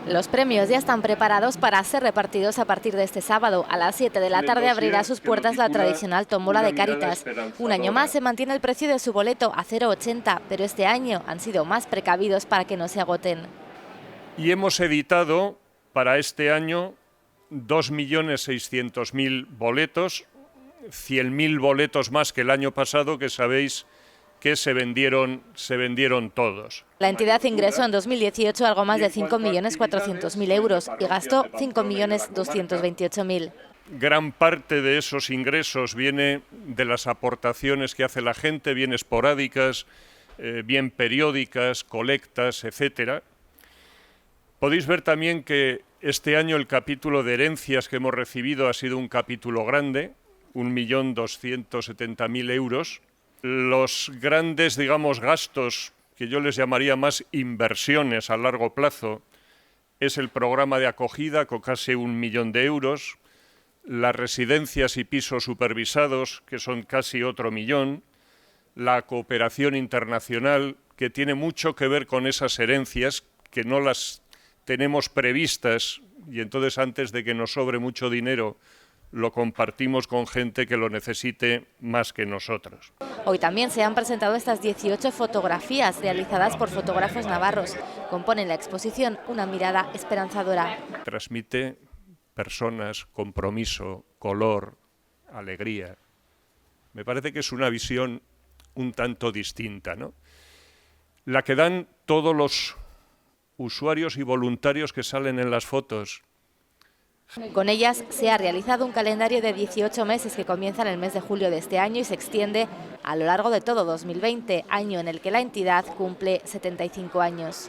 Los premios ya están preparados para ser repartidos a partir de este sábado. A las 7 de la tarde abrirá sus puertas la tradicional tómbola de Cáritas. Un año más se mantiene el precio de su boleto a 0,80, pero este año han sido más precavidos para que no se agoten. Y hemos editado para este año 2.600.000 boletos, 100.000 boletos más que el año pasado, que sabéis que se vendieron todos. La entidad ingresó en 2018 algo más de 5.400.000 euros y gastó 5.228.000. Gran parte de esos ingresos viene de las aportaciones que hace la gente, bien esporádicas, bien periódicas, colectas, etcétera. Podéis ver también que este año el capítulo de herencias que hemos recibido ha sido un capítulo grande, 1.270.000 euros. Los grandes, digamos, gastos, que yo les llamaría más inversiones a largo plazo, es el programa de acogida con casi 1 millón de euros, las residencias y pisos supervisados, que son casi otro millón, la cooperación internacional, que tiene mucho que ver con esas herencias, que no las tenemos previstas, y entonces antes de que nos sobre mucho dinero, lo compartimos con gente que lo necesite más que nosotros. Hoy también se han presentado estas 18 fotografías realizadas por fotógrafos navarros. Componen la exposición una mirada esperanzadora. Transmite personas, compromiso, color, alegría. Me parece que es una visión un tanto distinta, ¿no? La que dan todos los usuarios y voluntarios que salen en las fotos. Con ellas se ha realizado un calendario de 18 meses que comienza en el mes de julio de este año y se extiende a lo largo de todo 2020, año en el que la entidad cumple 75 años.